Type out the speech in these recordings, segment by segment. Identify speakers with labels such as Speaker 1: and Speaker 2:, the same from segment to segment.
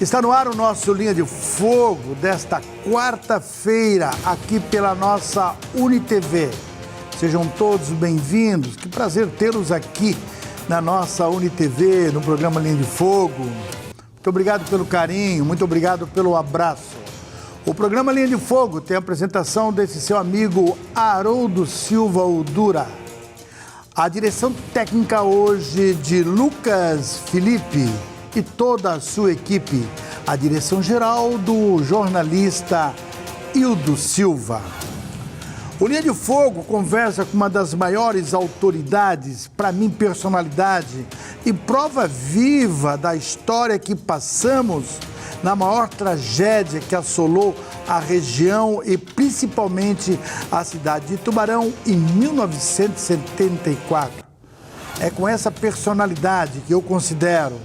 Speaker 1: Está no ar o nosso Linha de Fogo desta quarta-feira, aqui pela nossa UniTV. Sejam todos bem-vindos, que prazer tê-los aqui na nossa UniTV, no programa Linha de Fogo. Muito obrigado pelo carinho, muito obrigado pelo abraço. O programa Linha de Fogo tem a apresentação desse seu amigo Haroldo Silva Udura. A direção técnica hoje de Lucas Felipe e toda a sua equipe. A direção geral do jornalista Hildo Silva. O Linha de Fogo conversa com uma das maiores autoridades, para mim, personalidade e prova viva da história que passamos na maior tragédia que assolou a região e principalmente a cidade de Tubarão em 1974. É com essa personalidade que eu considero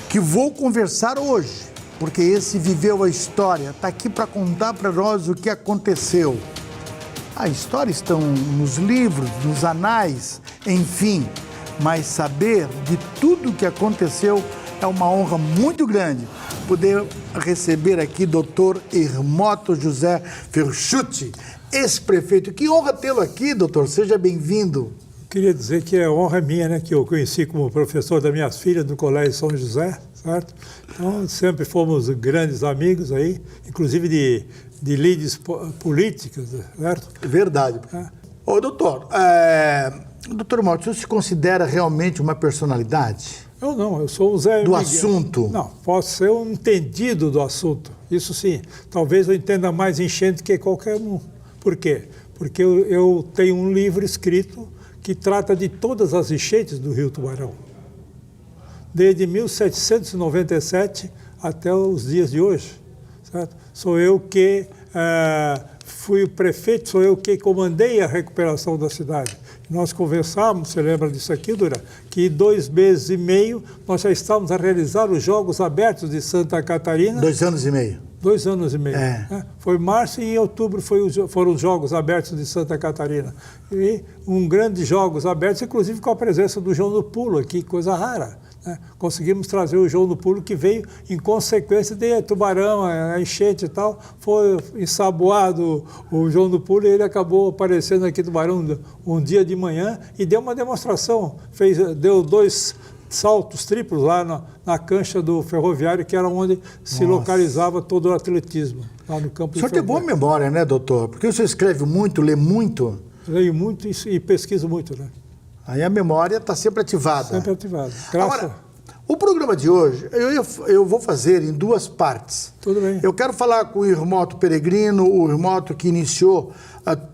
Speaker 1: que vou conversar hoje, porque esse viveu a história, está aqui para contar para nós o que aconteceu. A história estão nos livros, nos anais, enfim, mas saber de tudo o que aconteceu é uma honra muito grande poder receber aqui Dr. Hermoto José Ferchucci, ex-prefeito. Que honra tê-lo aqui, doutor, seja bem-vindo.
Speaker 2: Queria dizer que a honra é minha, né, que eu conheci como professor das minhas filhas no Colégio São José, certo? Então, sempre fomos grandes amigos aí, inclusive de lides políticas, certo?
Speaker 1: Verdade. Ô, doutor, doutor Hermoto, o senhor se considera realmente uma personalidade?
Speaker 2: Eu não, eu sou o Zé
Speaker 1: do
Speaker 2: Miguel.
Speaker 1: Assunto?
Speaker 2: Não, posso ser um entendido do assunto, isso sim. Talvez eu entenda mais enchente que qualquer um. Por quê? Porque eu tenho um livro escrito que trata de todas as enchentes do Rio Tubarão, desde 1797 até os dias de hoje, certo? Sou eu que fui o prefeito, sou eu que comandei a recuperação da cidade. Nós conversamos, você lembra disso aqui, Dura? Que em 2 meses e meio nós já estávamos a realizar os Jogos Abertos de Santa Catarina.
Speaker 1: 2 anos e meio.
Speaker 2: 2 anos e meio. Né? Foi março e em outubro foram os Jogos Abertos de Santa Catarina. E grandes Jogos Abertos, inclusive com a presença do João do Pulo aqui, coisa rara. Né? Conseguimos trazer o João do Pulo, que veio em consequência de Tubarão, a enchente e tal. Foi ensaboado o João do Pulo e ele acabou aparecendo aqui em Tubarão um dia de manhã e deu uma demonstração. Deu 2 saltos triplos lá na cancha do Ferroviário, que era onde se localizava todo o atletismo, lá no campo do Ferroviário.
Speaker 1: O senhor tem boa memória, né, doutor? Porque o senhor escreve muito, lê muito.
Speaker 2: Leio muito e pesquiso muito, né?
Speaker 1: Aí a memória está sempre ativada.
Speaker 2: Sempre ativada.
Speaker 1: Agora, o programa de hoje, eu vou fazer em 2 partes.
Speaker 2: Tudo bem.
Speaker 1: Eu quero falar com o Hermoto Peregrino, o Hermoto que iniciou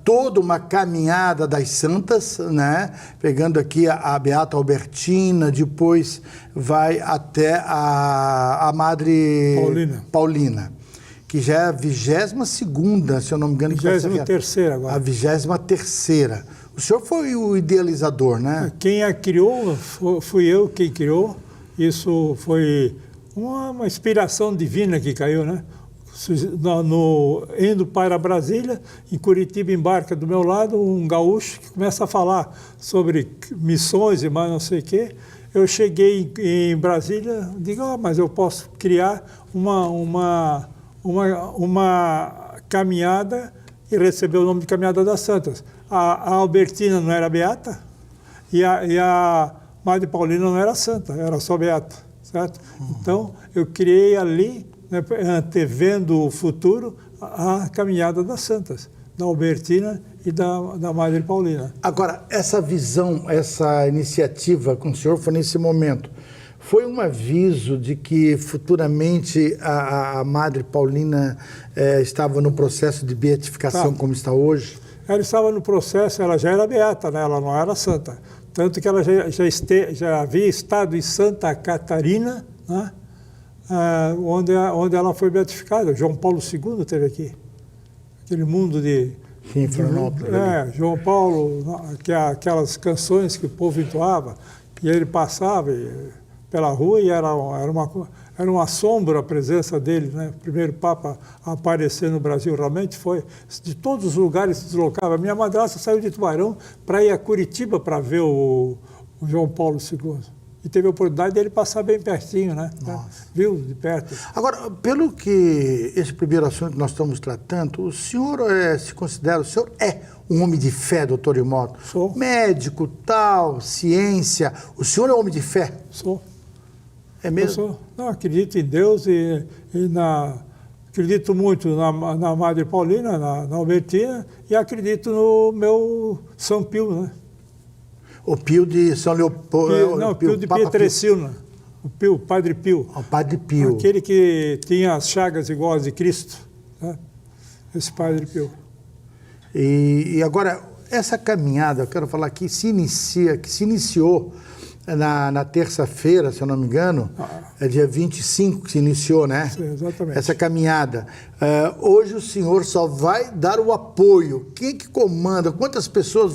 Speaker 1: toda uma caminhada das Santas, né? Pegando aqui a Beata Albertina, depois vai até a Madre Paulina, que já é a 22ª, se eu não me engano.
Speaker 2: 23ª agora.
Speaker 1: A 23ª. O senhor foi o idealizador, né?
Speaker 2: Quem a criou, fui eu quem criou. Isso foi uma inspiração divina que caiu, né? Indo para Brasília, em Curitiba embarca do meu lado um gaúcho que começa a falar sobre missões e mais não sei o quê. Eu cheguei em Brasília, digo, mas eu posso criar uma caminhada e receber o nome de Caminhada das Santas. A Albertina não era beata e a Madre Paulina não era santa, era só beata, certo? Então, eu criei ali, né, antevendo o futuro, a Caminhada das Santas, da Albertina e da Madre Paulina.
Speaker 1: Agora, essa visão, essa iniciativa com o senhor foi nesse momento. Foi um aviso de que futuramente a Madre Paulina estava no processo de beatificação como está hoje?
Speaker 2: Ela estava no processo, ela já era beata, né? Ela não era santa. Tanto que ela já havia estado em Santa Catarina, né? Onde ela foi beatificada. João Paulo II esteve aqui. Aquele mundo de...
Speaker 1: Sim, Florianópolis.
Speaker 2: João Paulo, aquelas canções que o povo entoava, e ele passava pela rua e era um assombro a presença dele, né? O primeiro Papa a aparecer no Brasil realmente foi. De todos os lugares se deslocava. Minha madrasta saiu de Tubarão para ir a Curitiba para ver o João Paulo II. e teve a oportunidade dele passar bem pertinho, né?
Speaker 1: Nossa.
Speaker 2: Viu, de perto.
Speaker 1: Agora, pelo que esse primeiro assunto que nós estamos tratando, o senhor se considera, o senhor é um homem de fé, doutor Imoto?
Speaker 2: Sou.
Speaker 1: Médico, tal, ciência, o senhor é homem de fé?
Speaker 2: Sou.
Speaker 1: É mesmo?
Speaker 2: Eu sou. Não, acredito em Deus acredito muito na Madre Paulina, na Albertina, e acredito no meu São Pio, né?
Speaker 1: O Pio de São Leopoldo.
Speaker 2: Não, Pio de Pietrelcina. O Pio, Padre Pio.
Speaker 1: O Padre Pio.
Speaker 2: Aquele que tinha as chagas iguais de Cristo. Né? Esse Padre Pio.
Speaker 1: E agora, essa caminhada, eu quero falar que se iniciou na terça-feira, se eu não me engano, é dia 25 que se iniciou, né?
Speaker 2: Sim, exatamente.
Speaker 1: Essa caminhada. Hoje o senhor só vai dar o apoio. Quem que comanda? Quantas pessoas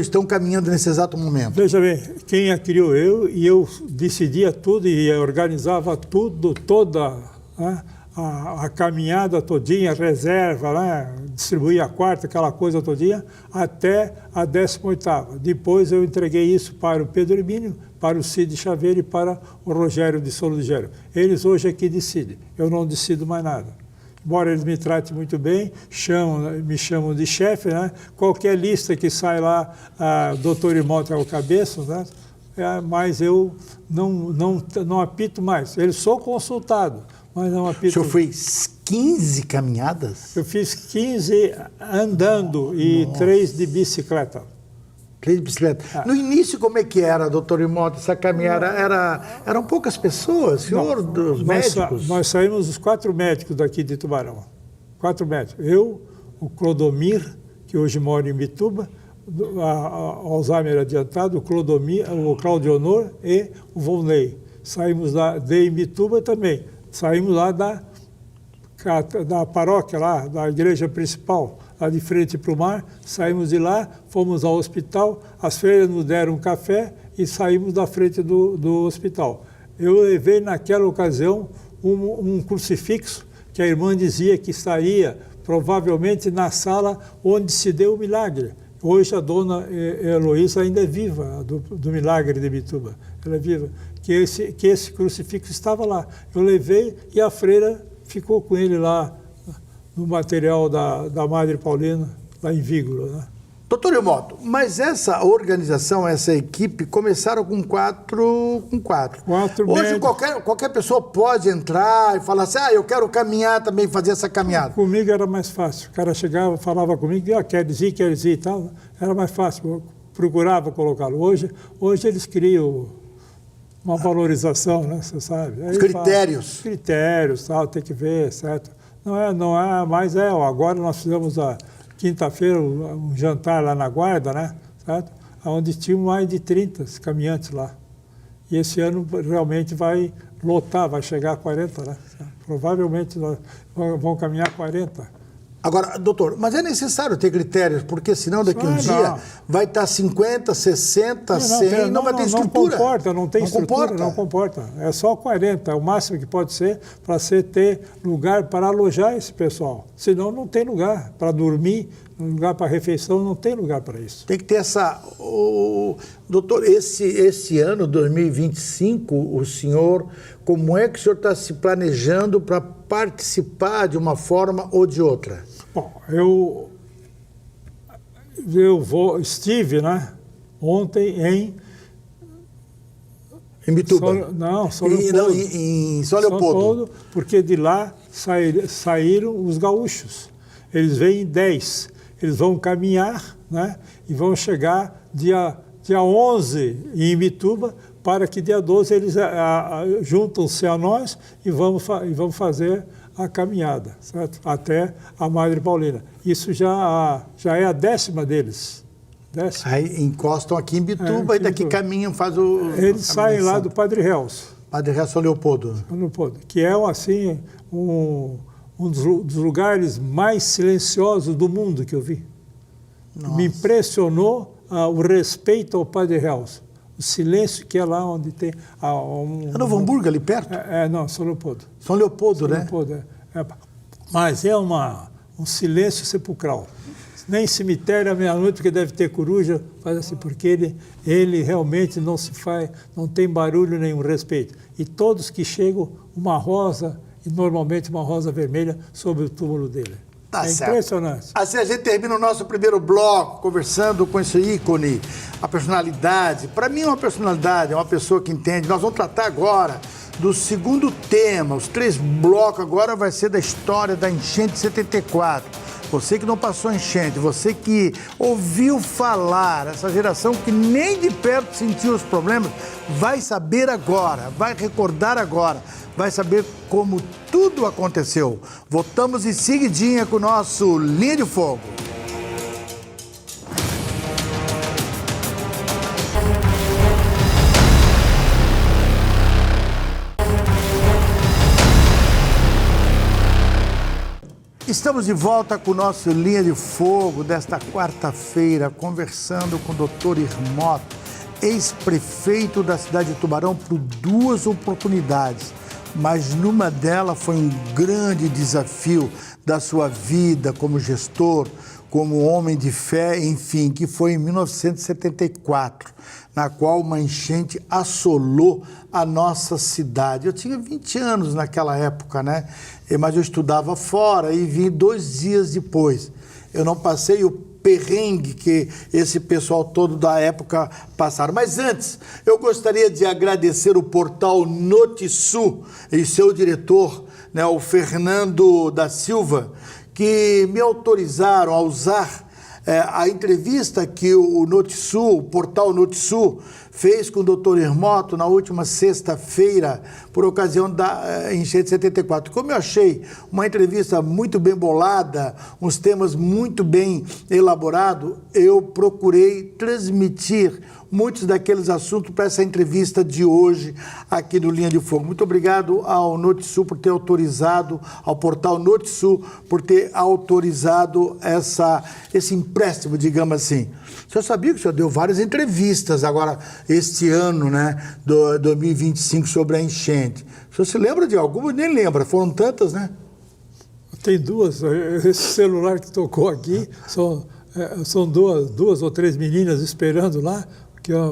Speaker 1: estão caminhando nesse exato momento?
Speaker 2: Veja bem, quem a criou eu decidia tudo e organizava tudo, toda, né? A caminhada todinha, a reserva, né? Distribuía a quarta, aquela coisa todinha, até a 18ª. Depois eu entreguei isso para o Pedro Hermínio, para o Cid Chaveiro e para o Rogério de Soligério. Eles hoje aqui decidem, eu não decido mais nada. Embora eles me tratem muito bem, me chamam de chefe, né? Qualquer lista que sai lá, doutor Imoto é o cabeça, né? Mas eu não apito mais. Eu sou consultado, mas não apito.
Speaker 1: O senhor fez 15 caminhadas?
Speaker 2: Eu fiz 15 andando e 3 de bicicleta.
Speaker 1: 3 de bicicleta. No início, como é que era, doutor Imoto, essa caminhada? Eram poucas pessoas, senhor, dos médicos?
Speaker 2: Nós saímos os 4 médicos daqui de Tubarão. 4 médicos. Eu, o Clodomir, que hoje mora em Bituba, Alzheimer adiantado, o Claudionor e o Volney. Saímos de Imbituba também. Saímos lá da paróquia, lá, da igreja principal, lá de frente para o mar. Saímos de lá, fomos ao hospital, as freiras nos deram um café e saímos da frente do hospital. Eu levei naquela ocasião um crucifixo que a irmã dizia que estaria provavelmente na sala onde se deu o milagre. Hoje a dona Heloísa ainda é viva, do milagre de Bituba. Ela é viva. Que esse crucifixo estava lá. Eu levei e a freira ficou com ele lá no material da Madre Paulina, lá em Vígula, né?
Speaker 1: Doutor Imoto, mas essa organização, essa equipe, começaram com 4. Hoje qualquer pessoa pode entrar e falar assim, eu quero caminhar também, fazer essa caminhada.
Speaker 2: Comigo era mais fácil. O cara chegava, falava comigo, queres ir e tal. Era mais fácil, eu procurava colocá-lo. Hoje eles criam uma valorização, né? Você sabe.
Speaker 1: Os critérios.
Speaker 2: Critérios, tal, tem que ver, certo? Não é, mas agora nós fizemos quinta-feira um jantar lá na Guarda, né? Certo? Onde tinha mais de 30 caminhantes lá. E esse ano realmente vai lotar, vai chegar a 40, né? Provavelmente vão caminhar 40.
Speaker 1: Agora, doutor, mas é necessário ter critérios, porque senão daqui a um dia vai estar 50, 60, 100, não vai ter estrutura.
Speaker 2: Não tem estrutura, não comporta. É só 40, é o máximo que pode ser para ter lugar para alojar esse pessoal. Senão não tem lugar para dormir, lugar para refeição, não tem lugar para isso.
Speaker 1: Tem que ter doutor, esse ano, 2025, o senhor, como é que o senhor está se planejando para participar de uma forma ou de outra?
Speaker 2: Bom, estive, né, ontem em
Speaker 1: Bituba?
Speaker 2: São Leopoldo.
Speaker 1: Em São Leopoldo.
Speaker 2: Porque de lá saíram os gaúchos. Eles vêm em 10. Eles vão caminhar, né, e vão chegar dia 11 em Imbituba, para que dia 12 eles juntam-se a nós e vamos fazer a caminhada, certo? Até a Madre Paulina. Isso já é a 10ª deles. 10ª.
Speaker 1: Aí encostam aqui em Bituba e daqui caminham,
Speaker 2: Eles saem lá do Padre Réus.
Speaker 1: Padre Réus São Leopoldo.
Speaker 2: Que é, assim, um dos lugares mais silenciosos do mundo que eu vi. Nossa. Me impressionou o respeito ao Padre Réus. O silêncio que é lá onde tem...
Speaker 1: É Novo Hamburgo, ali perto?
Speaker 2: Não, São Leopoldo.
Speaker 1: São Leopoldo, né?
Speaker 2: Leopoldo, mas um silêncio sepulcral. Nem cemitério à meia-noite, porque deve ter coruja, faz assim, porque ele realmente não tem barulho nenhum, respeito. E todos que chegam, uma rosa, e normalmente uma rosa vermelha, sobre o túmulo dele.
Speaker 1: Tá certo.
Speaker 2: Impressionante.
Speaker 1: Assim a gente termina o nosso primeiro bloco conversando com esse ícone, a personalidade. Para mim, uma personalidade é uma pessoa que entende. Nós vamos tratar agora do segundo tema. Os 3 blocos agora vai ser da história da enchente de 74. Você que não passou enchente, você que ouviu falar, essa geração que nem de perto sentiu os problemas, vai saber agora, vai recordar agora, vai saber como tudo aconteceu. Voltamos em seguidinha com o nosso Linha de Fogo. Estamos de volta com o nosso Linha de Fogo desta quarta-feira, conversando com o Dr. Irmoto, ex-prefeito da cidade de Tubarão, por 2 oportunidades. Mas numa delas foi um grande desafio da sua vida como gestor, como homem de fé, enfim, que foi em 1974, na qual uma enchente assolou a nossa cidade. Eu tinha 20 anos naquela época, né? Mas eu estudava fora e vim 2 dias depois. Eu não passei o perrengue que esse pessoal todo da época passaram. Mas antes, eu gostaria de agradecer o portal Notisul e seu diretor, né, o Fernando da Silva, que me autorizaram a usar a entrevista que o Notisul, o portal Notisul, fez com o Dr. Irmoto na última sexta-feira, por ocasião da enchente de 74. Como eu achei uma entrevista muito bem bolada, uns temas muito bem elaborados, eu procurei transmitir muitos daqueles assuntos para essa entrevista de hoje aqui no Linha de Fogo. Muito obrigado ao Notisul por ter autorizado, ao portal Notisul por ter autorizado esse empréstimo, digamos assim. O senhor sabia que o senhor deu várias entrevistas agora, este ano, né, 2025, sobre a enchente. O senhor se lembra de alguma? Nem lembra, foram tantas, né?
Speaker 2: Tem 2. Esse celular que tocou aqui, são 2 ou 3 meninas esperando lá,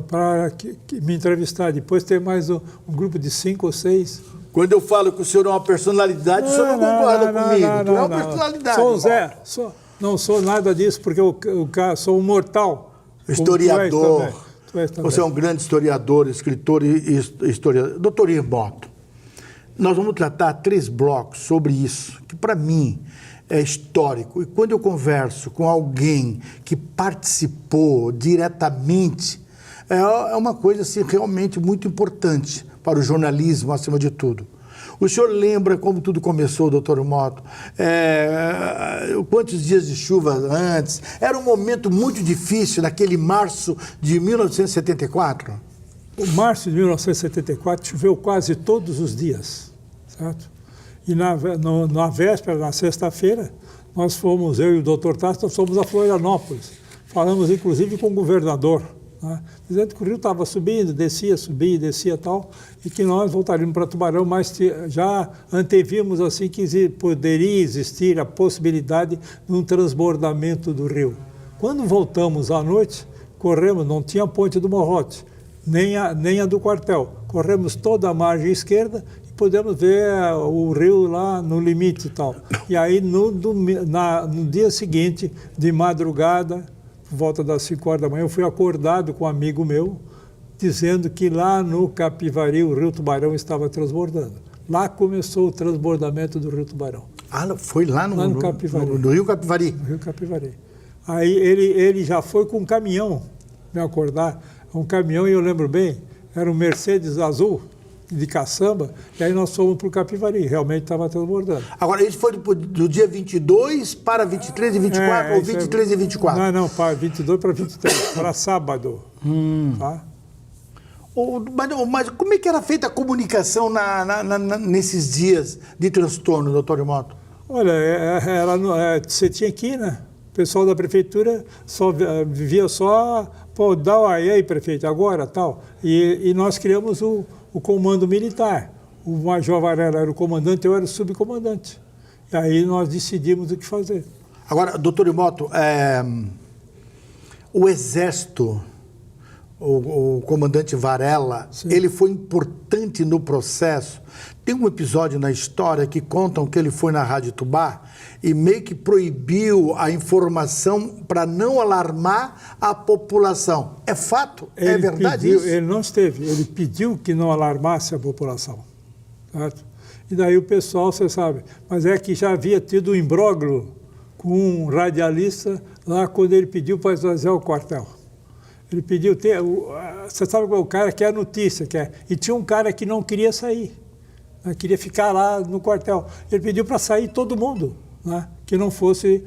Speaker 2: para me entrevistar. Depois tem mais um grupo de 5 ou 6.
Speaker 1: Quando eu falo que o senhor é uma personalidade, o senhor não concorda comigo. Tu é uma personalidade.
Speaker 2: Sou o Zé. Não sou nada disso, porque eu sou um mortal.
Speaker 1: Historiador. Tu és também. Você é um grande historiador, escritor e historiador. Doutor Irmoto, nós vamos tratar 3 blocos sobre isso, que para mim é histórico. E quando eu converso com alguém que participou diretamente, é uma coisa assim, realmente muito importante para o jornalismo, acima de tudo. O senhor lembra como tudo começou, doutor Irmoto? Quantos dias de chuva antes? Era um momento muito difícil, naquele março de 1974?
Speaker 2: O março de 1974 choveu quase todos os dias, certo? E na véspera, na sexta-feira, nós fomos, eu e o doutor Tasso, nós fomos a Florianópolis. Falamos, inclusive, com o governador, né, dizendo que o rio estava subindo, descia, subia, descia e tal, e que nós voltaríamos para Tubarão, mas já antevimos assim que poderia existir a possibilidade de um transbordamento do rio. Quando voltamos à noite, corremos, não tinha a ponte do Morrote, nem a do quartel. Corremos toda a margem esquerda e pudemos ver o rio lá no limite e tal. E aí, no dia seguinte, de madrugada, por volta das 5 horas da manhã, eu fui acordado com um amigo meu, dizendo que lá no Capivari o rio Tubarão estava transbordando. Lá começou o transbordamento do rio Tubarão.
Speaker 1: Ah, foi lá no Capivari. No rio Capivari?
Speaker 2: No rio Capivari. Aí ele já foi com um caminhão me acordar. Um caminhão, e eu lembro bem, era um Mercedes azul, de caçamba, e aí nós fomos para o Capivari, realmente estava transbordando.
Speaker 1: Agora, isso foi do dia 22 para 23 e 24, ou 23 e 24?
Speaker 2: Não, para 22 para 23, para sábado. Tá?
Speaker 1: Mas como é que era feita a comunicação nesses dias de transtorno, doutor Irmoto?
Speaker 2: Olha, você tinha que ir, né? O pessoal da prefeitura vivia só, pô, e aí, prefeito, agora, tal. E nós criamos o comando militar. O Major Varela era o comandante, eu era o subcomandante. E aí nós decidimos o que fazer.
Speaker 1: Agora, doutor Irmoto, O Exército, o comandante Varela,
Speaker 2: Sim.
Speaker 1: ele foi importante no processo. Tem um episódio na história que contam que ele foi na Rádio Tubá e meio que proibiu a informação para não alarmar a população. É fato? É verdade isso?
Speaker 2: Ele não esteve, ele pediu que não alarmasse a população. Certo? E daí o pessoal, você sabe, mas é que já havia tido um imbróglio com um radialista lá quando ele pediu para esvaziar o quartel. Ele pediu, você sabe qual é o cara que é a notícia, e tinha um cara que não queria sair, né, queria ficar lá no quartel. Ele pediu para sair todo mundo, né, que não fosse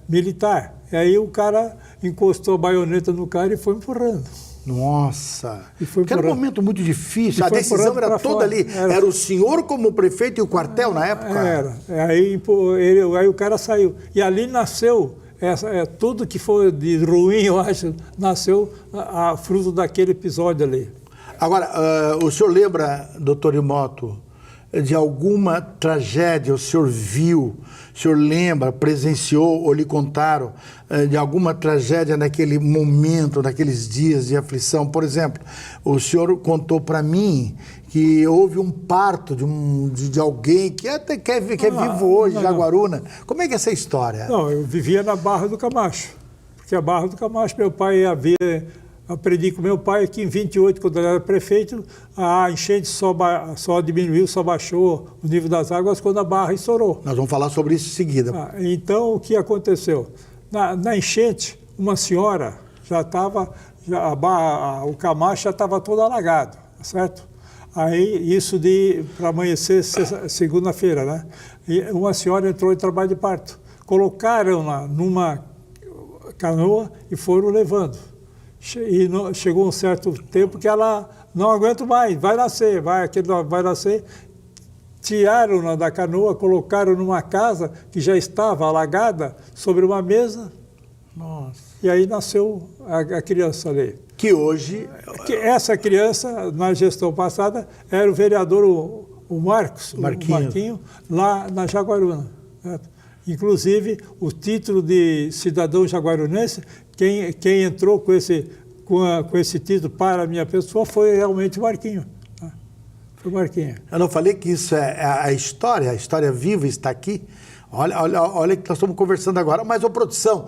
Speaker 2: militar. E aí o cara encostou a baioneta no cara e foi empurrando.
Speaker 1: Nossa,
Speaker 2: foi
Speaker 1: que era um momento muito difícil, a decisão era toda ali, era o senhor como prefeito e o quartel na época?
Speaker 2: Era, aí o cara saiu, e ali nasceu, tudo que foi de ruim, eu acho, nasceu a fruto daquele episódio ali.
Speaker 1: Agora, o senhor lembra, doutor Imoto, de alguma tragédia o senhor viu, o senhor lembra, presenciou ou lhe contaram de alguma tragédia naquele momento, naqueles dias de aflição? Por exemplo, o senhor contou para mim que houve um parto de alguém que até que é vivo hoje, Jaguaruna. Como é que é essa história?
Speaker 2: Não, eu vivia na Barra do Camacho, porque a Barra do Camacho, meu pai aprendi com meu pai que em 28, quando ele era prefeito, a enchente só diminuiu, só baixou o nível das águas quando a barra estourou.
Speaker 1: Nós vamos falar sobre isso em seguida.
Speaker 2: Então, o que aconteceu? Na enchente, uma senhora já estava, o Camacho já estava todo alagado, certo? Aí, isso para amanhecer segunda-feira, né? E uma senhora entrou em trabalho de parto. Colocaram-na numa canoa e foram levando. E chegou um certo tempo que ela não aguenta mais, vai nascer. Tiraram-na da canoa, colocaram numa casa que já estava alagada, sobre uma mesa.
Speaker 1: Nossa.
Speaker 2: E aí nasceu a criança ali.
Speaker 1: Que hoje...
Speaker 2: Essa criança, na gestão passada, era o vereador o Marquinho, lá na Jaguaruna. Certo? Inclusive, o título de cidadão jaguarunense, quem entrou com esse título para a minha pessoa foi realmente o Marquinho. Foi o Marquinho.
Speaker 1: Eu não falei que isso é a história viva está aqui. Olha que nós estamos conversando agora. Mas, produção,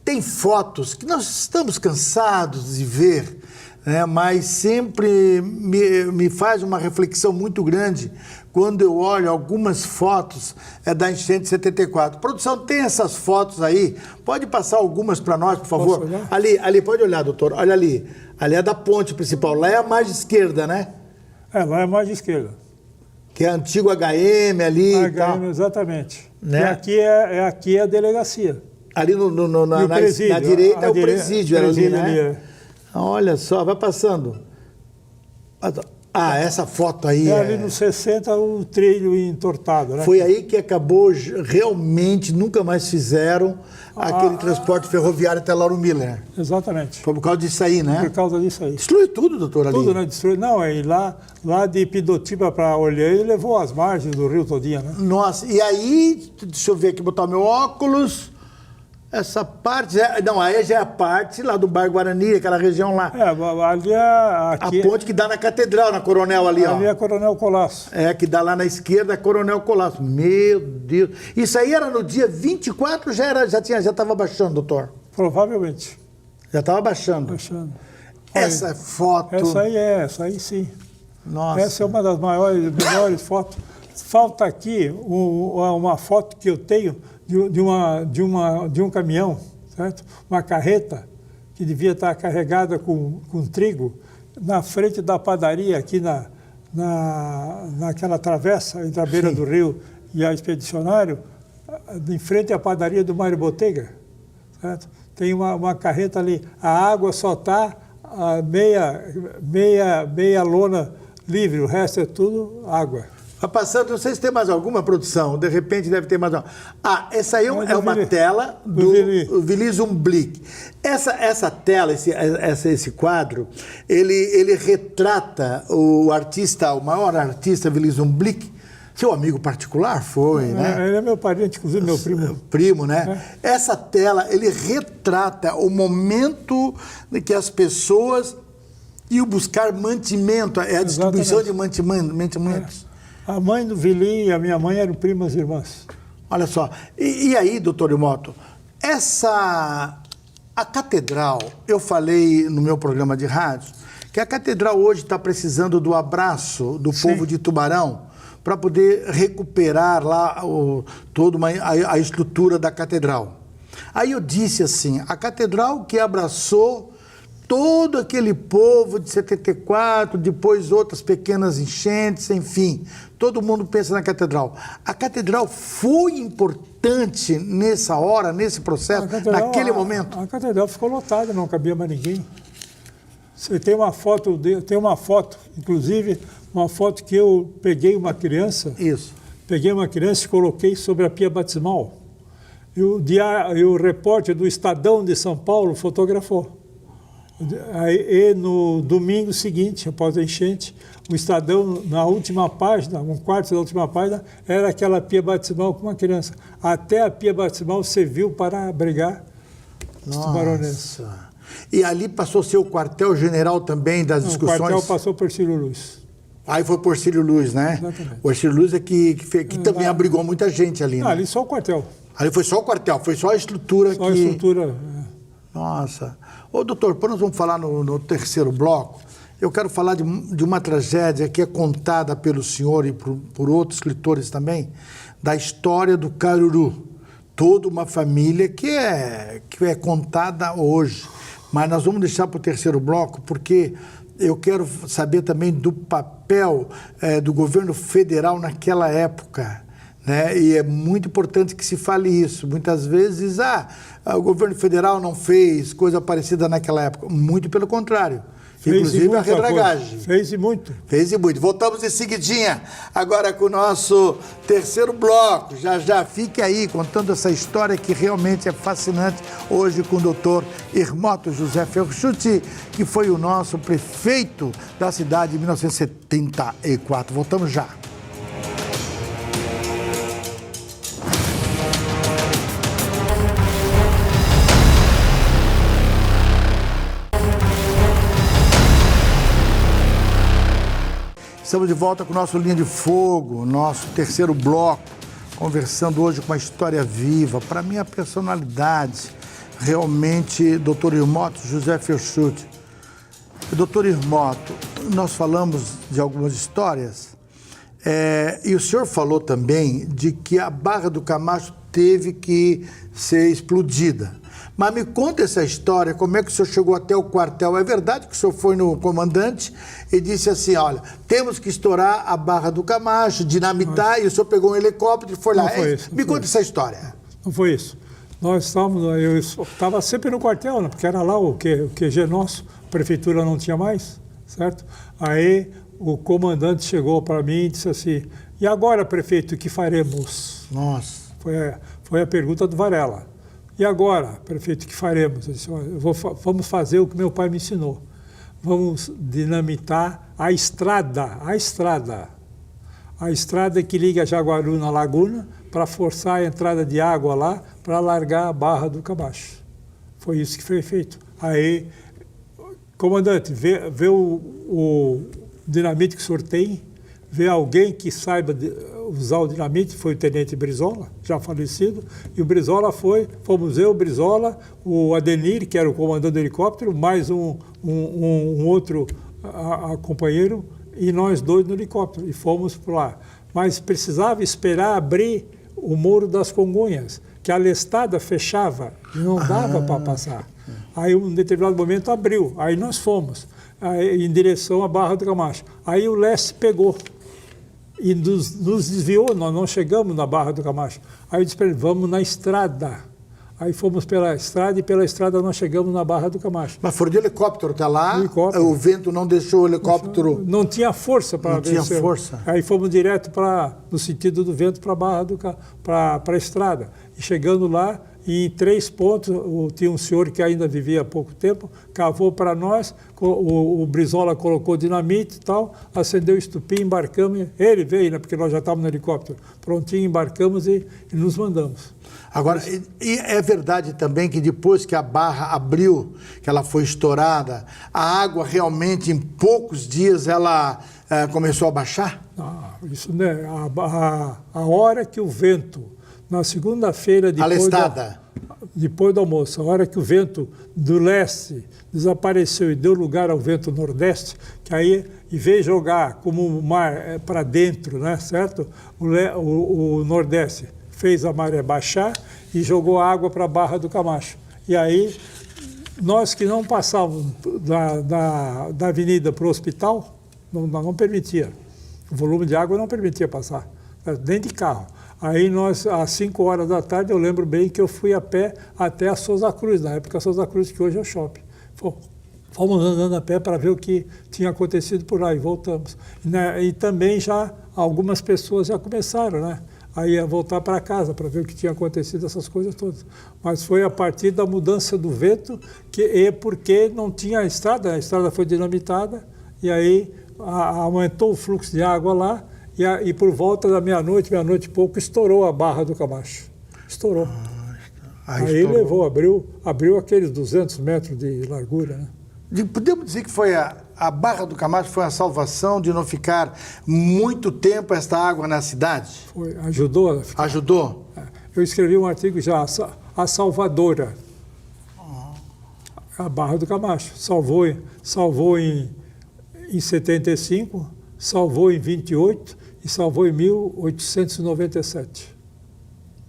Speaker 1: tem fotos que nós estamos cansados de ver, né, mas sempre me faz uma reflexão muito grande quando eu olho algumas fotos da enchente de 74. Produção, tem essas fotos aí? Pode passar algumas para nós, por favor?
Speaker 2: Posso olhar?
Speaker 1: Ali, pode olhar, doutor. Olha ali. Ali é da ponte principal. Lá é a margem esquerda, né?
Speaker 2: Lá é a margem esquerda.
Speaker 1: Que é a antiga HM ali e tal.
Speaker 2: HM, exatamente.
Speaker 1: Né?
Speaker 2: E aqui é a delegacia.
Speaker 1: Ali na direita é o presídio, era ali, né? Olha só, vai passando. Essa foto aí
Speaker 2: ali nos 60, o trilho entortado, né?
Speaker 1: Foi aí que acabou, realmente, nunca mais fizeram aquele transporte ferroviário até Lauro Miller.
Speaker 2: Exatamente.
Speaker 1: Foi por causa disso aí, né?
Speaker 2: Por causa disso aí.
Speaker 1: Destruiu tudo, doutor, ali?
Speaker 2: Tudo, né? Destruiu. Não, e lá de Pidotiba para Olhei, levou as margens do rio todinha, né?
Speaker 1: Nossa, e aí, deixa eu ver aqui, botar o meu óculos... Essa parte, aí já é a parte lá do bairro Guarani, aquela região lá.
Speaker 2: Ali
Speaker 1: a ponte que dá na Catedral, na Coronel ali, ó.
Speaker 2: Ali é Coronel Colasso.
Speaker 1: Que dá lá na esquerda, Coronel Colasso. Meu Deus. Isso aí era no dia 24, já estava baixando, doutor?
Speaker 2: Provavelmente.
Speaker 1: Já estava baixando. Essa foto...
Speaker 2: Essa aí sim.
Speaker 1: Nossa.
Speaker 2: Essa é uma das melhores fotos. Falta aqui uma foto que eu tenho de um caminhão, certo? Uma carreta que devia estar carregada com trigo na frente da padaria aqui naquela travessa entre a beira do rio e a Expedicionário, em frente à padaria do Mário Botega, certo? Tem uma carreta ali. A água só está meia lona livre, o resto é tudo água.
Speaker 1: Vai passando, não sei se tem mais alguma produção, de repente deve ter mais alguma. Essa aí é uma tela do Vili Zumblick. Essa tela, esse quadro, ele retrata o maior artista Vili Zumblick, Seu amigo particular foi, né?
Speaker 2: Ele é meu parente, inclusive meu primo.
Speaker 1: Primo, né? Essa tela, ele retrata o momento em que as pessoas iam buscar mantimento, a distribuição de mantimentos.
Speaker 2: A mãe do Vili e a minha mãe eram primas irmãs.
Speaker 1: Olha só. E aí, doutor Irmoto, a catedral, eu falei no meu programa de rádio, que a catedral hoje está precisando do abraço do povo de Tubarão para poder recuperar lá toda a estrutura da catedral. Aí eu disse assim, a catedral que abraçou todo aquele povo de 74, depois outras pequenas enchentes, enfim, todo mundo pensa na catedral. A catedral foi importante nessa hora, nesse processo, naquele momento?
Speaker 2: A catedral ficou lotada, não cabia mais ninguém. Você tem uma foto, inclusive, uma foto que eu peguei uma criança.
Speaker 1: Isso.
Speaker 2: Peguei uma criança e coloquei sobre a pia batismal. E o repórter do Estadão de São Paulo fotografou. E no domingo seguinte, após a enchente, o Estadão, na última página, um quarto da última página, era aquela pia batismal com uma criança. Até a pia batismal serviu para abrigar os tubaronenses.
Speaker 1: E ali passou a ser o quartel-general também das discussões?
Speaker 2: O quartel passou por Círio Luz.
Speaker 1: Aí foi por Círio Luz, né?
Speaker 2: Exatamente.
Speaker 1: O Círio Luz é que também abrigou muita gente ali, né?
Speaker 2: Ali só o quartel.
Speaker 1: Ali foi só o quartel, foi só a estrutura
Speaker 2: Só a estrutura.
Speaker 1: Nossa. Ô, doutor, quando nós vamos falar no terceiro bloco, eu quero falar de uma tragédia que é contada pelo senhor e por outros escritores também, da história do Caruru. Toda uma família que é contada hoje. Mas nós vamos deixar para o terceiro bloco, porque eu quero saber também do papel do governo federal naquela época, né? E é muito importante que se fale isso. Muitas vezes, o governo federal não fez coisa parecida naquela época. Muito pelo contrário. Inclusive a redragagem.
Speaker 2: Fez e muito.
Speaker 1: Fez e muito. Voltamos em seguidinha, agora com o nosso terceiro bloco. Já fique aí contando essa história que realmente é fascinante, hoje com o doutor Irmoto José Ferrucci, que foi o nosso prefeito da cidade em 1974. Voltamos já. Estamos de volta com o nosso Linha de Fogo, nosso terceiro bloco, conversando hoje com uma história viva. Para mim, a personalidade, realmente, doutor Irmoto José Ferrucci. Doutor Irmoto, nós falamos de algumas histórias, e o senhor falou também de que a Barra do Camacho teve que ser explodida. Mas me conta essa história, como é que o senhor chegou até o quartel? É verdade que o senhor foi no comandante e disse assim, olha, temos que estourar a Barra do Camacho, dinamitar, e o senhor pegou um helicóptero e foi lá. Me conta essa história.
Speaker 2: Não foi isso. Eu estava sempre no quartel, né, porque era lá o QG nosso, a prefeitura não tinha mais, certo? Aí o comandante chegou para mim e disse assim, e agora, prefeito, o que faremos?
Speaker 1: Nossa.
Speaker 2: Foi a pergunta do Varela. E agora, prefeito, o que faremos? Eu disse, vamos fazer o que meu pai me ensinou. Vamos dinamitar a estrada que liga Jaguaru na Laguna para forçar a entrada de água lá para largar a Barra do Camacho. Foi isso que foi feito. Aí, comandante, vê o dinamite que o senhor tem, vê alguém que saiba usar o dinamite, foi o tenente Brizola, já falecido, e o Brizola fomos eu, o Brizola, o Adenir, que era o comandante do helicóptero, mais um outro companheiro, e nós dois no helicóptero, e fomos para lá. Mas precisava esperar abrir o Morro das Congonhas, que a lestada fechava, e não dava para passar. Aí, em um determinado momento, abriu, aí nós fomos em direção à Barra do Camacho. Aí o leste pegou e nos desviou, nós não chegamos na Barra do Camacho. Aí eu disse para ele, vamos na estrada. Aí fomos pela estrada e pela estrada nós chegamos na Barra do Camacho.
Speaker 1: Mas foram de helicóptero, tá lá? O vento não deixou o helicóptero...
Speaker 2: Não tinha força para vencer.
Speaker 1: Não tinha força.
Speaker 2: Aí fomos direto no sentido do vento para a Barra para a estrada. e chegando lá, em 3 pontos, tinha um senhor que ainda vivia há pouco tempo, cavou para nós, o Brizola colocou dinamite e tal, acendeu o estupim, embarcamos, ele veio, né, porque nós já estávamos no helicóptero, prontinho, embarcamos e nos mandamos.
Speaker 1: Agora, e é verdade também que depois que a barra abriu, que ela foi estourada, a água realmente em poucos dias ela começou a baixar?
Speaker 2: Isso, né, a hora que o vento, na segunda-feira depois do almoço, a hora que o vento do leste desapareceu e deu lugar ao vento nordeste, que aí, em vez de jogar como o mar para dentro, né, certo? O nordeste fez a maré baixar e jogou água para a Barra do Camacho. E aí, nós que não passávamos da avenida para o hospital, não permitia. O volume de água não permitia passar, nem de carro. Aí nós, às 5 horas da tarde, eu lembro bem que eu fui a pé até a Souza Cruz, na época a Souza Cruz, que hoje é o shopping. Fomos andando a pé para ver o que tinha acontecido por lá e voltamos. E também já algumas pessoas já começaram, né? Aí a voltar para casa para ver o que tinha acontecido, essas coisas todas. Mas foi a partir da mudança do vento, porque não tinha a estrada foi dinamitada, e aí aumentou o fluxo de água lá, e por volta da meia-noite e pouco, estourou a Barra do Camacho. Estourou. Aí estourou. Levou, abriu aqueles 200 metros de largura, né?
Speaker 1: Podemos dizer que foi a Barra do Camacho foi a salvação de não ficar muito tempo esta água na cidade?
Speaker 2: Foi, ajudou a ficar.
Speaker 1: Ajudou?
Speaker 2: Eu escrevi um artigo já, a salvadora. A Barra do Camacho. Salvou em 75, salvou em 28 e salvou em 1897.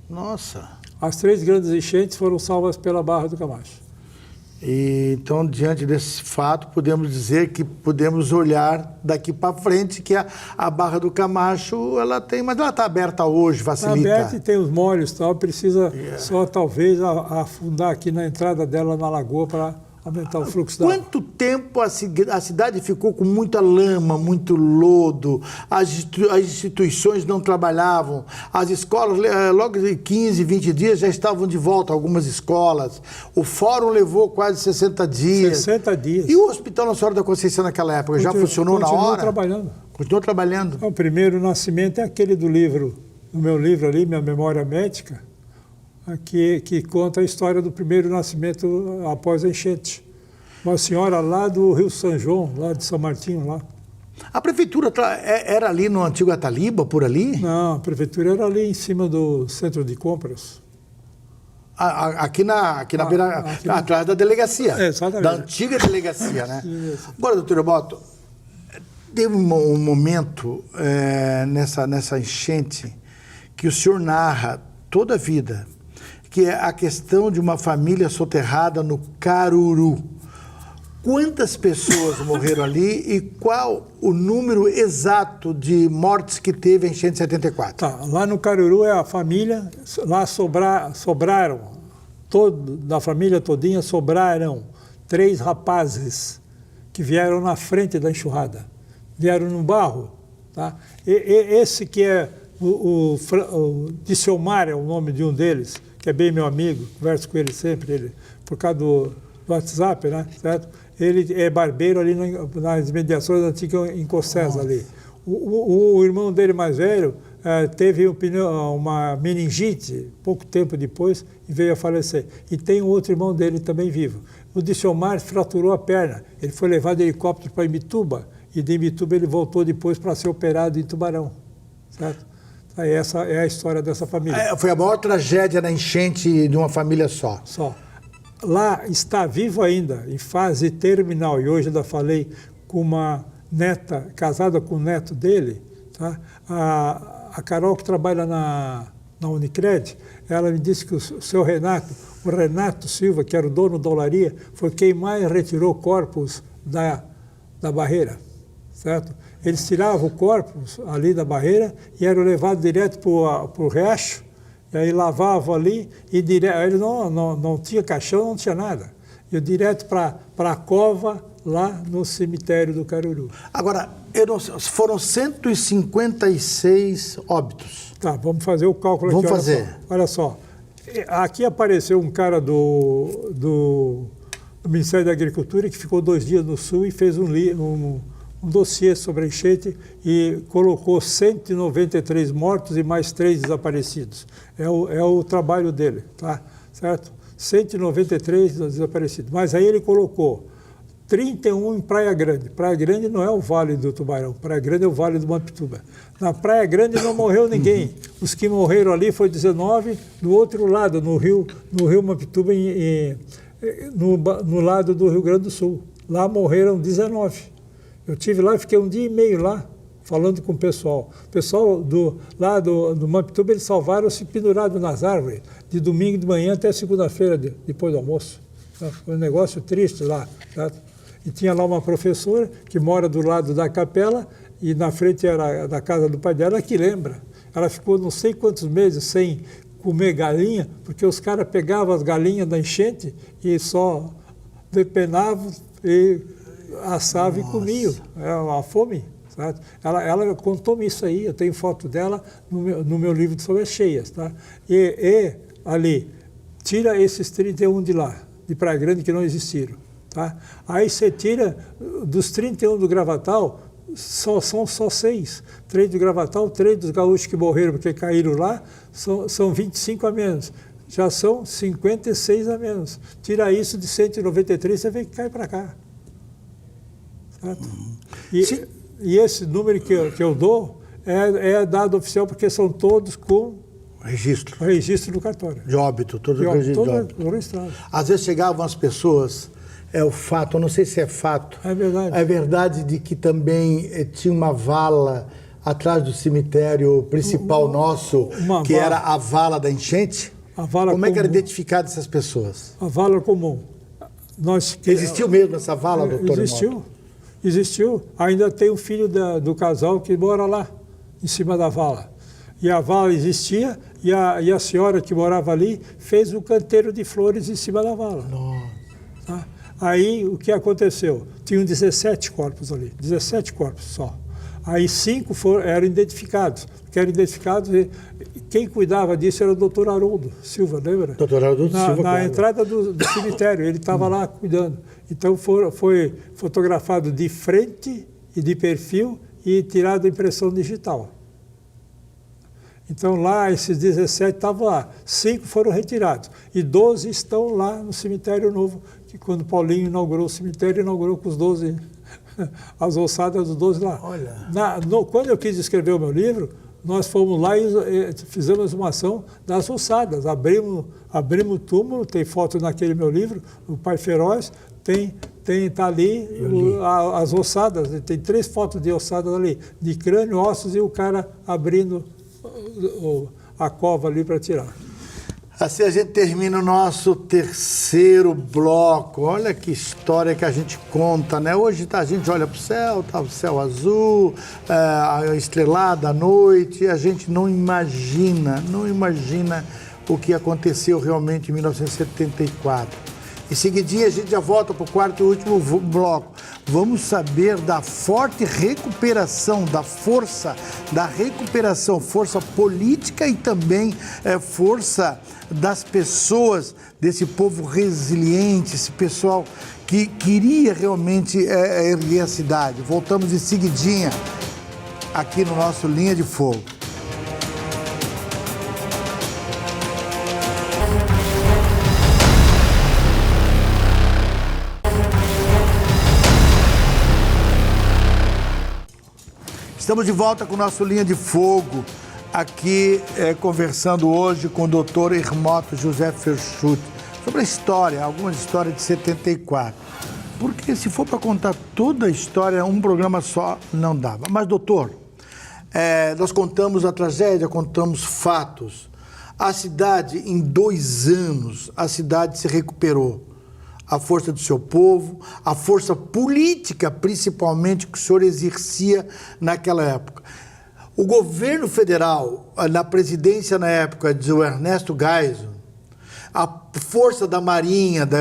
Speaker 1: Nossa!
Speaker 2: As 3 grandes enchentes foram salvas pela Barra do Camacho.
Speaker 1: E, então, diante desse fato, podemos dizer que podemos olhar daqui para frente que a Barra do Camacho, mas ela está aberta hoje, facilita.
Speaker 2: Está aberta e tem os molhos e tal, precisa só talvez afundar aqui na entrada dela na lagoa para aumentar o fluxo da água.
Speaker 1: Quanto tempo a cidade ficou com muita lama, muito lodo, as instituições não trabalhavam, as escolas, logo de 15, 20 dias já estavam de volta algumas escolas, o fórum levou quase 60 dias.
Speaker 2: 60 dias.
Speaker 1: E o Hospital Nossa Senhora da Conceição naquela época, já funcionou na hora?
Speaker 2: Continuou trabalhando.
Speaker 1: Continuou trabalhando.
Speaker 2: O primeiro nascimento é aquele do meu livro ali, Minha Memória Médica, que conta a história do primeiro nascimento após a enchente. Uma senhora lá do Rio São João, lá de São Martinho, lá.
Speaker 1: A prefeitura era ali no antigo Ataliba, por ali?
Speaker 2: Não, a prefeitura era ali em cima do centro de compras.
Speaker 1: Aqui na beira, atrás da delegacia.
Speaker 2: Exatamente.
Speaker 1: Da antiga delegacia, né?
Speaker 2: Isso.
Speaker 1: Agora, doutor Eobaldo, teve um momento nessa enchente que o senhor narra toda a vida, que é a questão de uma família soterrada no Caruru. Quantas pessoas morreram ali e qual o número exato de mortes que teve a enchente de 74?
Speaker 2: Tá, lá no Caruru é a família, lá sobraram, da família todinha sobraram 3 rapazes que vieram na frente da enxurrada, vieram no barro, tá? Esse que é o Diciomar é o nome de um deles, que é bem meu amigo, converso com ele sempre, por causa do WhatsApp, né, certo? Ele é barbeiro ali nas mediações da antiga Incossés ali. O irmão dele mais velho teve uma meningite pouco tempo depois e veio a falecer. E tem um outro irmão dele também vivo. O Diciomar fraturou a perna. Ele foi levado de helicóptero para Imbituba e de Imbituba ele voltou depois para ser operado em Tubarão, certo? Essa é a história dessa família.
Speaker 1: Foi a maior tragédia na enchente de uma família só.
Speaker 2: Só. Lá está vivo ainda, em fase terminal, e hoje ainda falei com uma neta, casada com o neto dele, tá? A Carol, que trabalha na Unicred, ela me disse que o Renato Silva, que era o dono da olaria, foi quem mais retirou corpos da barreira, certo? Eles tiravam corpos ali da barreira e eram levados direto para o riacho, e aí lavavam ali e direto, ele não tinha caixão, não tinha nada. E direto para a cova lá no cemitério do Caruru.
Speaker 1: Agora, foram 156 óbitos.
Speaker 2: Tá, vamos fazer o cálculo
Speaker 1: aqui. Vamos fazer.
Speaker 2: Olha só. Aqui apareceu um cara do Ministério da Agricultura que ficou 2 dias no Sul e fez um dossiê sobre a enchente e colocou 193 mortos e mais 3 desaparecidos. É o trabalho dele, tá? Certo? 193 desaparecidos. Mas aí ele colocou 31 em Praia Grande. Praia Grande não é o Vale do Tubarão. Praia Grande é o Vale do Mampituba. Na Praia Grande não morreu ninguém. Os que morreram ali foi 19, do outro lado, no rio Mampituba, no lado do Rio Grande do Sul. Lá morreram 19. Eu estive lá e fiquei 1 dia e meio lá, falando com o pessoal. O pessoal lá do Mampituba, eles salvaram-se pendurados nas árvores, de domingo de manhã até segunda-feira, depois do almoço. Foi um negócio triste lá. Certo? E tinha lá uma professora que mora do lado da capela e na frente era da casa do pai dela, que lembra. Ela ficou não sei quantos meses sem comer galinha, porque os caras pegavam as galinhas da enchente e só depenavam e assavam e comiam. É uma fome. Certo? Ela contou-me isso aí, eu tenho foto dela no meu livro sobre as cheias. Tá? E ali, tira esses 31 de lá, de Praia Grande, que não existiram. Tá? Aí você tira dos 31 do Gravatal, são só 6. 3 do Gravatal, 3 dos gaúchos que morreram porque caíram lá, são 25 a menos. Já são 56 a menos. Tira isso de 193, você vê que cai para cá. Certo? E esse número que eu dou é dado oficial porque são todos com registro do cartório.
Speaker 1: De óbito, todo registro de óbito.
Speaker 2: Registrado.
Speaker 1: Às vezes chegavam as pessoas, o fato, eu não sei se é fato.
Speaker 2: É verdade.
Speaker 1: É verdade de que também tinha uma vala atrás do cemitério principal nosso, que era a vala da enchente.
Speaker 2: A vala
Speaker 1: Como
Speaker 2: comum.
Speaker 1: é que era identificada essas pessoas?
Speaker 2: A vala comum.
Speaker 1: Existiu mesmo essa vala, doutor?
Speaker 2: Existiu. Ainda tem o filho do casal que mora lá, em cima da vala. E a vala existia e a senhora que morava ali fez um canteiro de flores em cima da vala.
Speaker 1: Nossa.
Speaker 2: Tá? Aí, o que aconteceu? Tinham 17 corpos ali, 17 corpos só. Aí 5 eram identificados. E quem cuidava disso era o doutor Haroldo Silva, lembra?
Speaker 1: Doutor Haroldo Silva,
Speaker 2: na entrada do cemitério, ele estava lá cuidando. Então foi fotografado de frente e de perfil e tirado a impressão digital. Então lá, esses 17 estavam lá, 5 foram retirados e 12 estão lá no cemitério novo, que quando Paulinho inaugurou o cemitério, inaugurou com os 12, as ossadas dos 12 lá.
Speaker 1: Olha.
Speaker 2: Quando eu quis escrever o meu livro, nós fomos lá e fizemos uma ação das ossadas, abrimos o túmulo, tem foto naquele meu livro, o Pai Feroz, tá ali as ossadas, tem 3 fotos de ossadas ali, de crânio, ossos e o cara abrindo a cova ali para tirar.
Speaker 1: Assim a gente termina o nosso terceiro bloco. Olha que história que a gente conta, né? Hoje a gente olha para o céu, tá o céu azul, a estrelada à noite, e a gente não imagina o que aconteceu realmente em 1974. Em seguidinha a gente já volta para o quarto e último bloco. Vamos saber da forte recuperação, força política e também força das pessoas, desse povo resiliente, esse pessoal que queria realmente erguer a cidade. Voltamos em seguidinha aqui no nosso Linha de Fogo. Estamos de volta com o nosso Linha de Fogo, aqui conversando hoje com o doutor Hermoto José Verschutt sobre a história, algumas histórias de 74. Porque se for para contar toda a história, um programa só não dava. Mas, doutor, nós contamos a tragédia, contamos fatos. A cidade, em 2 anos, a cidade se recuperou. A força do seu povo, a força política, principalmente, que o senhor exercia naquela época. O governo federal, na presidência na época de Ernesto Geisel, a força da Marinha, da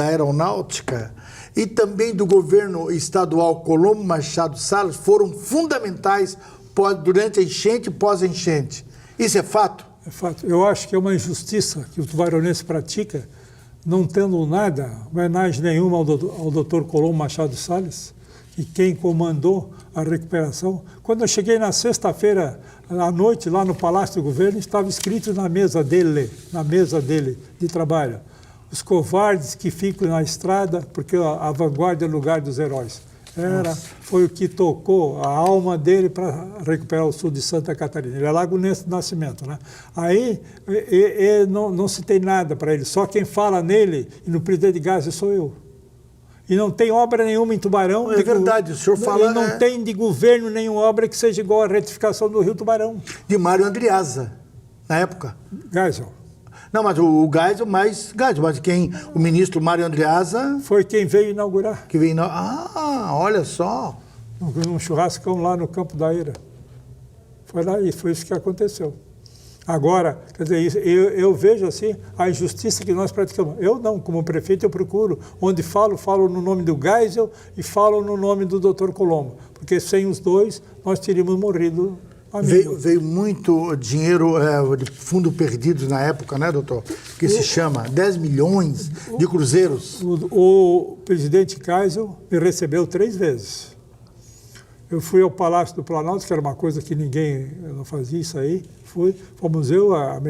Speaker 1: Aeronáutica e também do governo estadual Colombo Machado Salles foram fundamentais durante a enchente e pós-enchente. Isso é fato?
Speaker 2: É fato. Eu acho que é uma injustiça que o tubaronense pratica, não tendo nada, homenagem nenhuma ao doutor Colombo Machado Salles, e quem comandou a recuperação. Quando eu cheguei na sexta-feira, à noite, lá no Palácio do Governo, estava escrito na mesa dele de trabalho: os covardes que ficam na estrada, porque a vanguarda é o lugar dos heróis. Foi o que tocou a alma dele para recuperar o sul de Santa Catarina. Ele é Lago Nascimento, né? Aí não se tem nada para ele, só quem fala nele e no presidente de Gás sou eu. E não tem obra nenhuma em Tubarão.
Speaker 1: É verdade, o senhor fala...
Speaker 2: E não tem de governo nenhuma obra que seja igual à retificação do Rio Tubarão.
Speaker 1: De Mário Andreasa, na época.
Speaker 2: Geisel.
Speaker 1: Não, mas o Geisel, mas o ministro Mário Andreasa...
Speaker 2: Foi quem veio inaugurar.
Speaker 1: Que veio olha só.
Speaker 2: Num churrascão lá no Campo da Eira. Foi lá e foi isso que aconteceu. Agora, quer dizer, eu vejo assim a injustiça que nós praticamos. Eu não, como prefeito, eu procuro. Onde falo no nome do Geisel e falo no nome do Dr. Colombo. Porque sem os dois, nós teríamos morrido amigos.
Speaker 1: Veio muito dinheiro de fundo perdido na época, né, doutor? Que se chama 10 milhões de cruzeiros.
Speaker 2: O presidente Geisel me recebeu 3 vezes. Eu fui ao Palácio do Planalto, que era uma coisa que ninguém não fazia isso aí. Fomos eu, a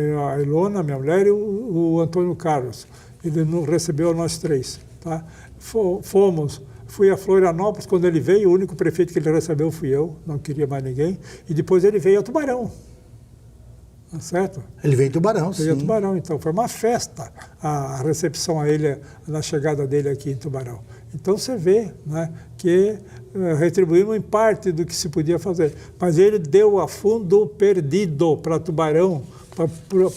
Speaker 2: Ilona, a minha mulher, e o Antônio Carlos. Ele nos recebeu nós 3. Tá? Fui a Florianópolis quando ele veio, o único prefeito que ele recebeu fui eu, não queria mais ninguém. E depois ele veio a Tubarão. Tá certo?
Speaker 1: Ele veio em Tubarão, sim.
Speaker 2: Veio a Tubarão, então foi uma festa a recepção a ele, na chegada dele aqui em Tubarão. Então você vê, né, que retribuímos em parte do que se podia fazer. Mas ele deu a fundo perdido para Tubarão,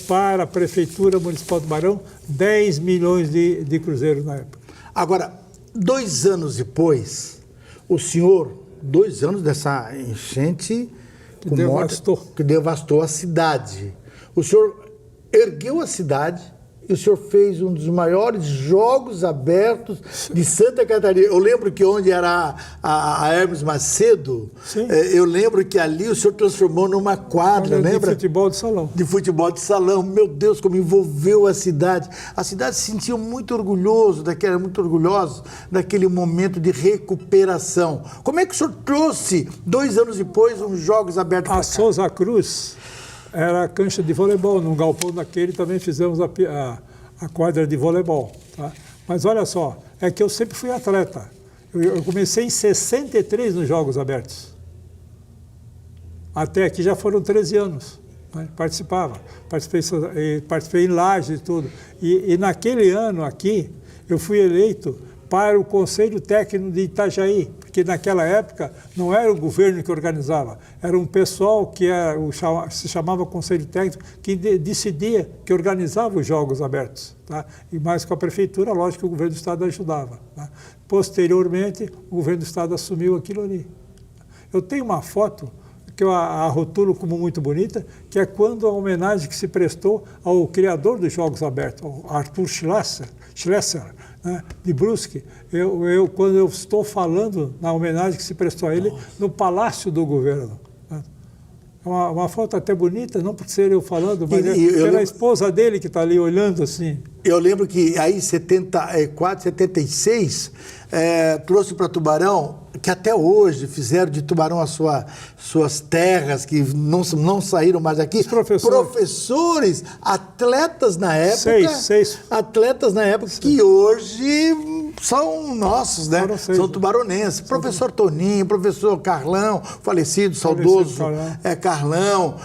Speaker 2: para a Prefeitura Municipal de Tubarão, 10 milhões de cruzeiros na época.
Speaker 1: Agora, 2 anos depois, o senhor, 2 anos dessa enchente que devastou a cidade. O senhor ergueu a cidade e o senhor fez um dos maiores jogos abertos de Santa Catarina. Eu lembro que onde era a Hermes Macedo, eu lembro que ali o senhor transformou numa quadra, lembra?
Speaker 2: De futebol de salão.
Speaker 1: De futebol de salão. Meu Deus, como envolveu a cidade. A cidade se sentiu muito orgulhosa daquele momento de recuperação. Como é que o senhor trouxe, 2 anos depois, uns jogos abertos para cá?
Speaker 2: A Souza Cruz era a cancha de voleibol. Num galpão daquele também fizemos a quadra de voleibol. Tá? Mas olha só, é que eu sempre fui atleta. Eu comecei em 63 nos Jogos Abertos. Até aqui já foram 13 anos. Né? Participei em Lages e tudo. E naquele ano aqui, eu fui eleito para o Conselho Técnico de Itajaí, porque naquela época não era o governo que organizava, era um pessoal que se chamava Conselho Técnico, que decidia, que organizava os Jogos Abertos. Tá? E mais com a prefeitura, lógico que o governo do estado ajudava. Tá? Posteriormente, o governo do estado assumiu aquilo ali. Eu tenho uma foto que eu a rotulo como muito bonita, que é quando a homenagem que se prestou ao criador dos Jogos Abertos, ao Arthur Schlesser, né, de Brusque. Quando eu estou falando na homenagem que se prestou a ele no Palácio do Governo. Né. É uma foto até bonita, não por ser eu falando, mas pela esposa dele que está ali olhando assim. Eu
Speaker 1: lembro que aí em 74, 76, trouxe para Tubarão, que até hoje fizeram de Tubarão suas terras, que não saíram mais aqui. Professores, atletas na época. Seis. Atletas na época que hoje são nossos, né? São tubaronenses. Professor Toninho, professor Carlão, falecido, saudoso Carlão,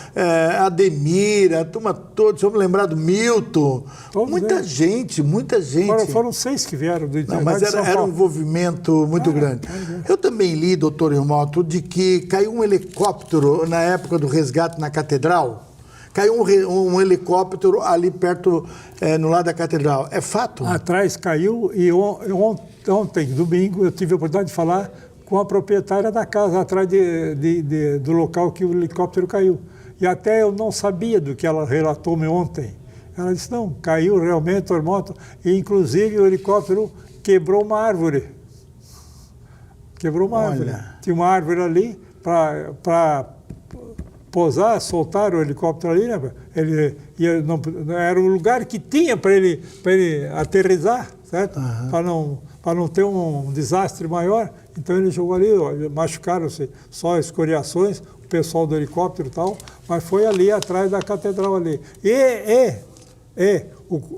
Speaker 1: Ademir, a turma toda, se eu me lembrar do Milton. Muita gente.
Speaker 2: Foram 6 que vieram do interior.
Speaker 1: Mas era um envolvimento muito grande. Eu também li, doutor Irmoto, de que caiu um helicóptero na época do resgate na Catedral. Caiu um helicóptero ali perto, no lado da Catedral. É fato?
Speaker 2: Atrás caiu e ontem, domingo, eu tive a oportunidade de falar com a proprietária da casa, atrás do local que o helicóptero caiu. E até eu não sabia do que ela relatou-me ontem. Ela disse, não, caiu realmente o Irmoto, e inclusive o helicóptero quebrou uma árvore. Tinha uma árvore ali pousar, soltar o helicóptero ali, né? Ele não, era o lugar que tinha para ele aterrissar, certo? Para não ter um desastre maior. Então ele jogou ali, machucaram-se só escoriações, o pessoal do helicóptero e tal, mas foi ali atrás da catedral ali.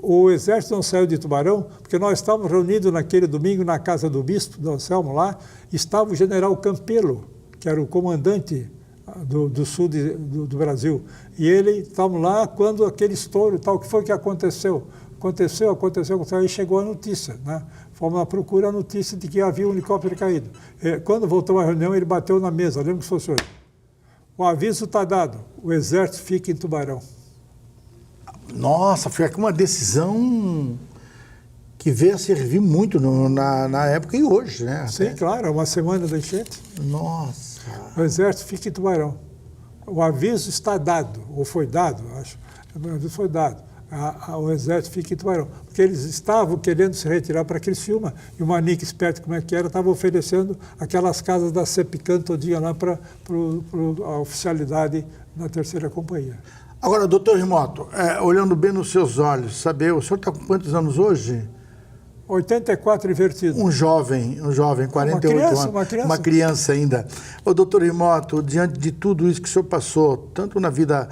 Speaker 2: O exército não saiu de Tubarão, porque nós estávamos reunidos naquele domingo na casa do bispo, do Anselmo lá, estava o general Campelo, que era o comandante do sul do Brasil. E ele, estávamos lá quando aquele estouro e tal, o que foi que aconteceu? Aconteceu, aí chegou a notícia, né? Fomos à procura a notícia de que havia um helicóptero caído. Quando voltou à reunião, ele bateu na mesa, lembro que fosse hoje. O aviso está dado, o exército fica em Tubarão.
Speaker 1: Nossa, foi uma decisão que veio a servir muito na época e hoje, né?
Speaker 2: Sim, claro, uma semana da enchente.
Speaker 1: Nossa.
Speaker 2: O exército fica em Tubarão. O aviso está dado, ou foi dado, acho. O aviso foi dado. O exército fica em Tubarão. Porque eles estavam querendo se retirar para Criciúma, e o Manique, esperto como é que era, estava oferecendo aquelas casas da Cepicam todinha lá para a oficialidade da terceira companhia.
Speaker 1: Agora, doutor Rimoto, olhando bem nos seus olhos, o senhor está com quantos anos hoje?
Speaker 2: 84 invertido.
Speaker 1: Um jovem, 48 anos. Uma criança ainda. Ô, doutor Rimoto, diante de tudo isso que o senhor passou, tanto na vida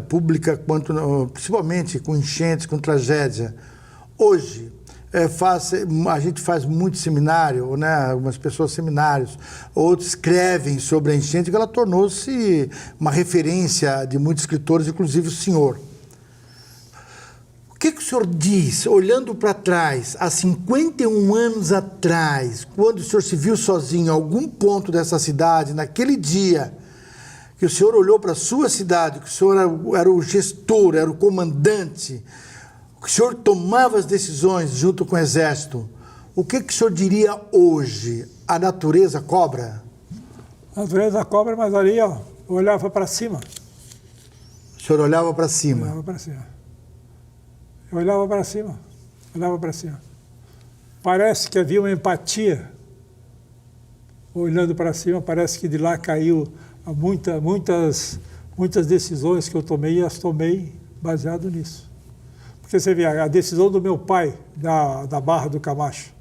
Speaker 1: pública, quanto principalmente com enchentes, com tragédia, hoje a gente faz muito seminário, né? Algumas pessoas seminários, outros escrevem sobre a enchente, que ela tornou-se uma referência de muitos escritores, inclusive o senhor. O que o senhor diz, olhando para trás, há 51 anos atrás, quando o senhor se viu sozinho em algum ponto dessa cidade, naquele dia, que o senhor olhou para a sua cidade, que o senhor era o gestor, era o comandante, que o senhor tomava as decisões junto com o Exército, o que o senhor diria hoje? A natureza cobra?
Speaker 2: A natureza cobra, mas ali, ó, eu olhava para cima.
Speaker 1: O senhor olhava para cima?
Speaker 2: Olhava para cima. Eu olhava para cima. Parece que havia uma empatia. Olhando para cima, parece que de lá caiu muitas decisões que eu tomei, e as tomei baseado nisso. Porque você vê, a decisão do meu pai, da Barra do Camacho,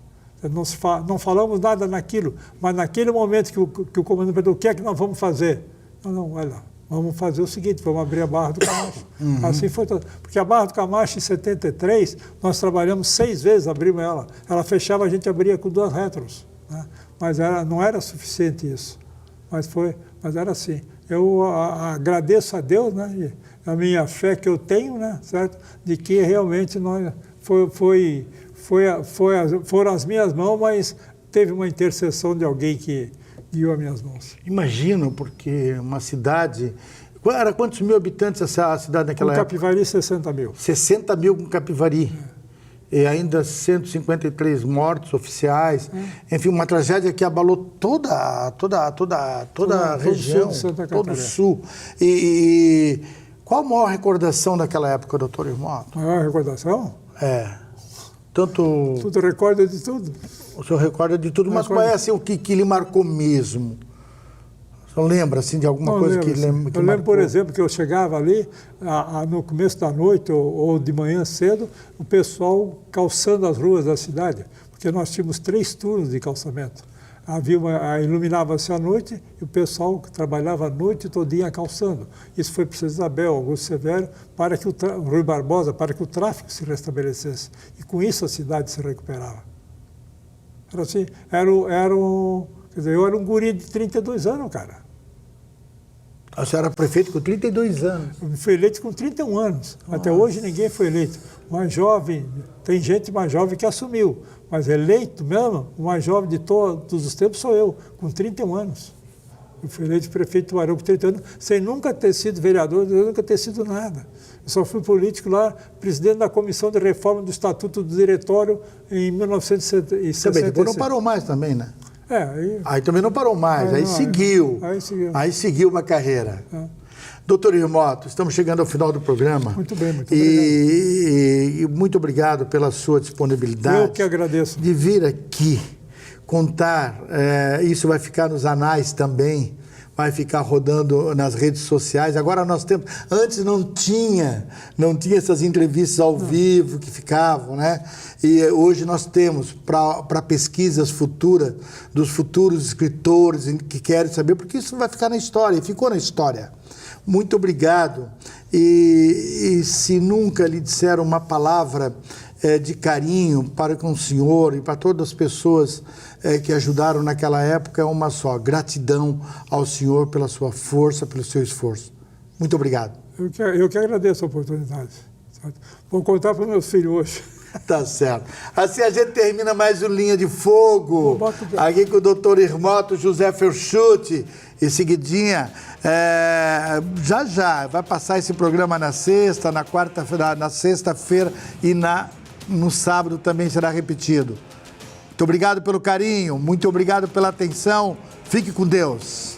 Speaker 2: não falamos nada naquilo, mas naquele momento que o comandante perguntou, o que é que nós vamos fazer? Não, olha lá, vamos fazer o seguinte, vamos abrir a Barra do Camacho. Assim foi todo. Porque a Barra do Camacho, em 73, nós trabalhamos 6 vezes, abrimos ela. Ela fechava, a gente abria com 2 retros. Né? Mas não era suficiente isso. Mas era assim. Eu agradeço a Deus, né? A minha fé que eu tenho, né, certo? De que realmente foram as minhas mãos, mas teve uma intercessão de alguém que guiou as minhas mãos.
Speaker 1: Imagino, porque uma cidade... Era quantos mil habitantes essa cidade naquela época?
Speaker 2: Capivari, 60 mil.
Speaker 1: 60 mil com Capivari. E ainda 153 mortos oficiais. Enfim, uma tragédia que abalou toda a região, todo o sul. E qual a maior recordação daquela época, doutor Rimoto?
Speaker 2: Maior recordação?
Speaker 1: Tudo
Speaker 2: recorda de tudo.
Speaker 1: O senhor recorda de tudo, mas qual é assim, o que lhe marcou mesmo? O senhor lembra assim, de alguma coisa que lembra?
Speaker 2: Eu lembro, por exemplo, que eu chegava ali, no começo da noite ou de manhã cedo, o pessoal calçando as ruas da cidade, porque nós tínhamos 3 turnos de calçamento. Iluminava-se à noite e o pessoal que trabalhava a noite todinha calçando. Isso foi para Isabel, Augusto Severo, para que Rui Barbosa, para que o tráfego se restabelecesse. E com isso a cidade se recuperava. Era assim, quer dizer, eu era um guri de 32 anos, cara.
Speaker 1: A senhora era prefeito com 32 anos.
Speaker 2: Eu fui eleito com 31 anos. Nossa. Até hoje ninguém foi eleito. Mais jovem, tem gente mais jovem que assumiu. Mas eleito mesmo, o mais jovem de todos os tempos sou eu, com 31 anos. Eu fui eleito prefeito de Tubarão com 30 anos, sem nunca ter sido vereador, sem nunca ter sido nada. Eu só fui político lá, presidente da Comissão de Reforma do Estatuto do Diretório em 1966.
Speaker 1: Também, depois não parou mais também, né? Aí também não parou mais, aí seguiu uma carreira. Doutor Rimoto, estamos chegando ao final do programa.
Speaker 2: Muito bem, muito
Speaker 1: obrigado. E muito obrigado pela sua disponibilidade.
Speaker 2: Eu que agradeço.
Speaker 1: De vir aqui contar, isso vai ficar nos anais também, vai ficar rodando nas redes sociais. Agora nós temos... Antes não tinha essas entrevistas ao vivo que ficavam, né? E hoje nós temos para pesquisas futuras, dos futuros escritores que querem saber, porque isso vai ficar na história, e ficou na história. Muito obrigado. E se nunca lhe disseram uma palavra de carinho para com o senhor e para todas as pessoas que ajudaram naquela época, é uma só: gratidão ao senhor pela sua força, pelo seu esforço. Muito obrigado.
Speaker 2: Eu que agradeço a oportunidade. Sabe? Vou contar para os meus filhos hoje.
Speaker 1: Tá certo. Assim a gente termina mais um Linha de Fogo, aqui com o doutor Irmoto José Ferchuti. Em seguidinha, já vai passar esse programa na sexta, na quarta-feira, na sexta-feira e no sábado também será repetido. Muito obrigado pelo carinho, muito obrigado pela atenção. Fique com Deus.